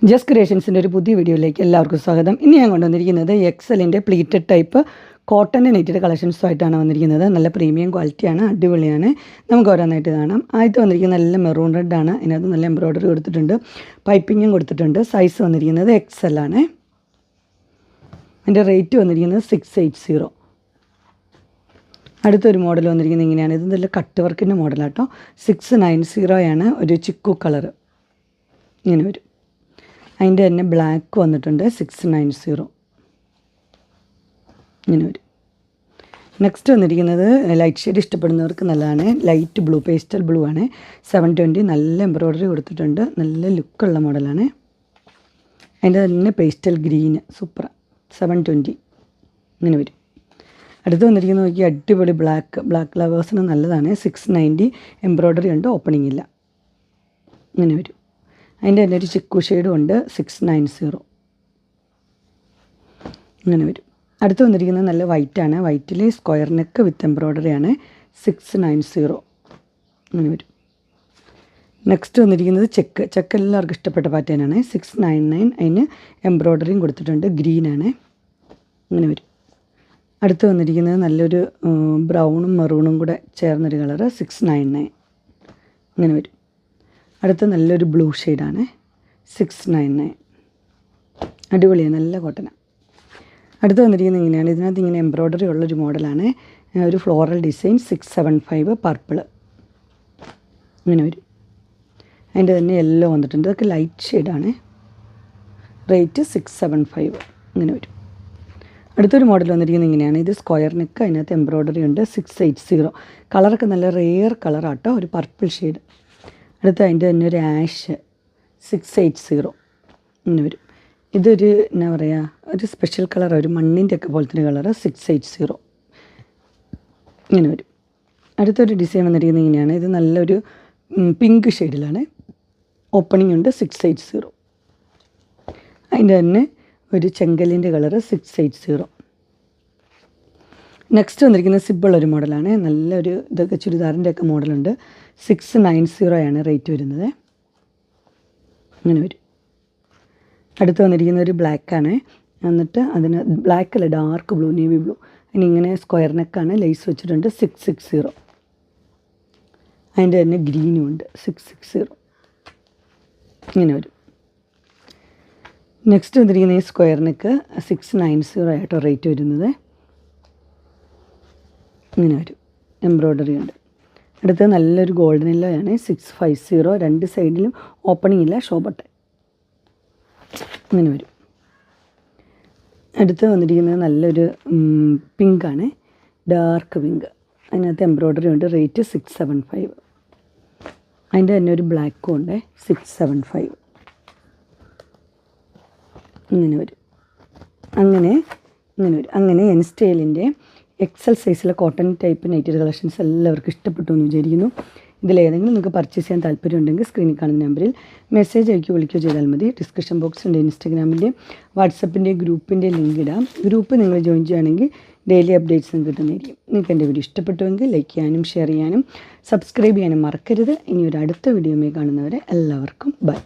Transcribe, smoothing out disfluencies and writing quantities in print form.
Just ക്രിയേഷൻസിൻ്റെ ഒരു പുതിയ വീഡിയോയിലേക്ക് എല്ലാവർക്കും സ്വാഗതം. ഇനി ഞാൻ കൊണ്ടുവന്നിരിക്കുന്നത് എക്സലിൻ്റെ പ്ലീറ്റഡ് ടൈപ്പ് കോട്ടൺ നെറ്റഡ് കളക്ഷൻസുമായിട്ടാണ് വന്നിരിക്കുന്നത്. നല്ല പ്രീമിയം ക്വാളിറ്റിയാണ്, അടിപൊളിയാണ്. നമുക്ക് ഓരോന്നായിട്ട് കാണാം. ആദ്യത്തെ വന്നിരിക്കുന്നത് നല്ല മെറൂൺ റെഡാണ്. ഇതിനകത്ത് നല്ല എംബ്രോയ്ഡറി കൊടുത്തിട്ടുണ്ട്, പൈപ്പിങ്ങും കൊടുത്തിട്ടുണ്ട്. സൈസ് വന്നിരിക്കുന്നത് XL ആണ്. അതിൻ്റെ റേറ്റ് വന്നിരിക്കുന്നത് 680. അടുത്തൊരു മോഡൽ വന്നിരിക്കുന്നത് ഇങ്ങനെയാണ്. ഇത് നല്ല കട്ട് വർക്കിൻ്റെ മോഡലാട്ടോ. 690 ഒരു ചിക്കു കളറ് ഇങ്ങനെ വരും. അതിൻ്റെ തന്നെ ബ്ലാക്ക് വന്നിട്ടുണ്ട് 690 ഇങ്ങനെ വരും. നെക്സ്റ്റ് വന്നിരിക്കുന്നത് ലൈറ്റ് ഷെയ്ഡ് ഇഷ്ടപ്പെടുന്നവർക്ക് നല്ലതാണ്. ലൈറ്റ് ബ്ലൂ, പേസ്റ്റൽ ബ്ലൂ ആണ്. 720 നല്ല എംബ്രോയ്ഡറി കൊടുത്തിട്ടുണ്ട്. നല്ല ലുക്കുള്ള മോഡലാണ്. അതിൻ്റെ തന്നെ പേസ്റ്റൽ ഗ്രീന് സൂപ്പർ 720 ഇങ്ങനെ വരും. അടുത്ത് വന്നിരിക്കുന്നത് നോക്കി അടിപൊളി ബ്ലാക്ക് ലവേഴ്സിന് നല്ലതാണ്. 690 എംബ്രോയ്ഡറി ഉണ്ട്, ഓപ്പണിംഗ് ഇല്ല ഇങ്ങനെ വരും. അതിൻ്റെ തന്നെ ഒരു ചിക്കു ഷെയ്ഡും ഉണ്ട് 690 ഇങ്ങനെ വരും. അടുത്ത് വന്നിരിക്കുന്നത് നല്ല വൈറ്റാണ്. വൈറ്റിൽ സ്ക്വയർ നെക്ക് വിത്ത് എംബ്രോയ്ഡറിയാണ് 690 ഇങ്ങനെ വരും. നെക്സ്റ്റ് വന്നിരിക്കുന്നത് ചെക്ക് എല്ലാവർക്കും ഇഷ്ടപ്പെട്ട പാറ്റേണാണ് 699. അതിന് എംബ്രോയ്ഡറിയും കൊടുത്തിട്ടുണ്ട്, ഗ്രീനാണ് ഇങ്ങനെ വരും. അടുത്ത് വന്നിരിക്കുന്നത് നല്ലൊരു ബ്രൗണും മെറൂണും കൂടെ ചേർന്നൊരു കളറ് 699 ഇങ്ങനെ വരും. അടുത്ത നല്ലൊരു ബ്ലൂ ഷെയ്ഡാണ് 699 അടിപൊളിയാണ്, നല്ല കോട്ടനാണ്. അടുത്ത് വന്നിരിക്കുന്നത് ഇങ്ങനെയാണ്. ഇതിനകത്ത് ഇങ്ങനെ എംബ്രോയ്ഡറി ഉള്ളൊരു മോഡലാണ്. ഒരു ഫ്ലോറൽ ഡിസൈൻ 675 പർപ്പിൾ ഇങ്ങനെ വരും. അതിൻ്റെ തന്നെ യെല്ലോ വന്നിട്ടുണ്ട്. ഇതൊക്കെ ലൈറ്റ് ഷെയ്ഡാണ്. റേറ്റ് 675 ഇങ്ങനെ വരും. അടുത്തൊരു മോഡൽ വന്നിരിക്കുന്നത് ഇങ്ങനെയാണ്. ഇത് സ്ക്വയർ നെക്ക്, അതിനകത്ത് എംബ്രോയ്ഡറി ഉണ്ട് 680. കളറൊക്കെ നല്ല റെയർ കളറാട്ടോ, ഒരു പർപ്പിൾ ഷെയ്ഡ്. അടുത്ത് അതിൻ്റെ തന്നെ ഒരു ആഷ് 680 ഇങ്ങനെ വരും. ഇതൊരു എന്നാ പറയുക, ഒരു സ്പെഷ്യൽ കളർ, ഒരു മണ്ണിൻ്റെ ഒക്കെ പോലത്തെ കളറ് 680 ഇങ്ങനെ വരും. അടുത്തൊരു ഡിസൈൻ വന്നിരിക്കുന്നത് ഇങ്ങനെയാണ്. ഇത് നല്ലൊരു പിങ്ക് ഷെയ്ഡിലാണ്, ഓപ്പണിംഗ് ഉണ്ട് 680. അതിൻ്റെ തന്നെ ഒരു ചെങ്കലിൻ്റെ കളറ് 680. നെക്സ്റ്റ് വന്നിരിക്കുന്നത് സിബിളൊരു മോഡലാണ്. നല്ലൊരു ഇതൊക്കെ ചുരിദാറിൻ്റെ ഒക്കെ മോഡലുണ്ട് 690 റേറ്റ് വരുന്നത് ഇങ്ങനെ വരും. അടുത്ത് വന്നിരിക്കുന്ന ഒരു ബ്ലാക്കാണ്. എന്നിട്ട് അതിന് ബ്ലാക്കല്ല, ഡാർക്ക് ബ്ലൂ, നേവി ബ്ലൂ. അതിനിങ്ങനെ സ്ക്വയർ നെക്കാണ്, ലേസ് വെച്ചിട്ടുണ്ട് 660. അതിൻ്റെ തന്നെ ഗ്രീനും ഉണ്ട് 660 ഇങ്ങനെ വരും. നെക്സ്റ്റ് വന്നിരിക്കുന്ന ഈ സ്ക്വയർ നെക്ക് 690 റേറ്റ് വരുന്നത് ഇങ്ങനെ വരും. എംബ്രോയ്ഡറി ഉണ്ട്. അടുത്ത് നല്ലൊരു ഗോൾഡൻ യെല്ലോ ആണ് 650. രണ്ട് സൈഡിലും ഓപ്പണിംഗ് ഇല്ല, ഷോ ബട്ടൺ ഇങ്ങനെ വരും. അടുത്ത് വന്നിരിക്കുന്നത് നല്ലൊരു പിങ്കാണ്, ഡാർക്ക് പിങ്ക്. അതിനകത്ത് എംബ്രോയ്ഡറി ഉണ്ട്. റേറ്റ് 675. അതിൻ്റെ തന്നെ ഒരു ബ്ലാക്കും ഉണ്ട് 675 ഇങ്ങനെ വരും. അങ്ങനെ വരും. അങ്ങനെ എൻ സ്റ്റൈലിൻ്റെ XL സൈസിലെ കോട്ടൺ ടൈപ്പ് നൈറ്റഡ് കളക്ഷൻസ് എല്ലാവർക്കും ഇഷ്ടപ്പെട്ടു എന്ന് വിചാരിക്കുന്നു. ഇതിലേതെങ്കിലും നിങ്ങൾക്ക് പർച്ചേസ് ചെയ്യാൻ താല്പര്യമുണ്ടെങ്കിൽ സ്ക്രീനിൽ കാണുന്ന നമ്പറിൽ മെസ്സേജ് അയക്കുകയോ വിളിക്കുകയോ ചെയ്താൽ മതി. ഡിസ്ക്രിപ്ഷൻ ബോക്സിൻ്റെ ഇൻസ്റ്റാഗ്രാമിൻ്റെയും വാട്സപ്പിൻ്റെയും ഗ്രൂപ്പിൻ്റെ ലിങ്ക് ഇടാം. ഗ്രൂപ്പ് നിങ്ങൾ ജോയിൻ ചെയ്യുകയാണെങ്കിൽ ഡെയിലി അപ്ഡേറ്റ്സും കിട്ടുന്നതായിരിക്കും. നിങ്ങൾക്ക് എൻ്റെ വീഡിയോ ഇഷ്ടപ്പെട്ടുവെങ്കിൽ ലൈക്ക് ചെയ്യാനും ഷെയർ ചെയ്യാനും സബ്സ്ക്രൈബ് ചെയ്യാനും മറക്കരുത്. ഇനി ഒരു അടുത്ത വീഡിയോയിൽ കാണുന്നവരെ എല്ലാവർക്കും ബൈ.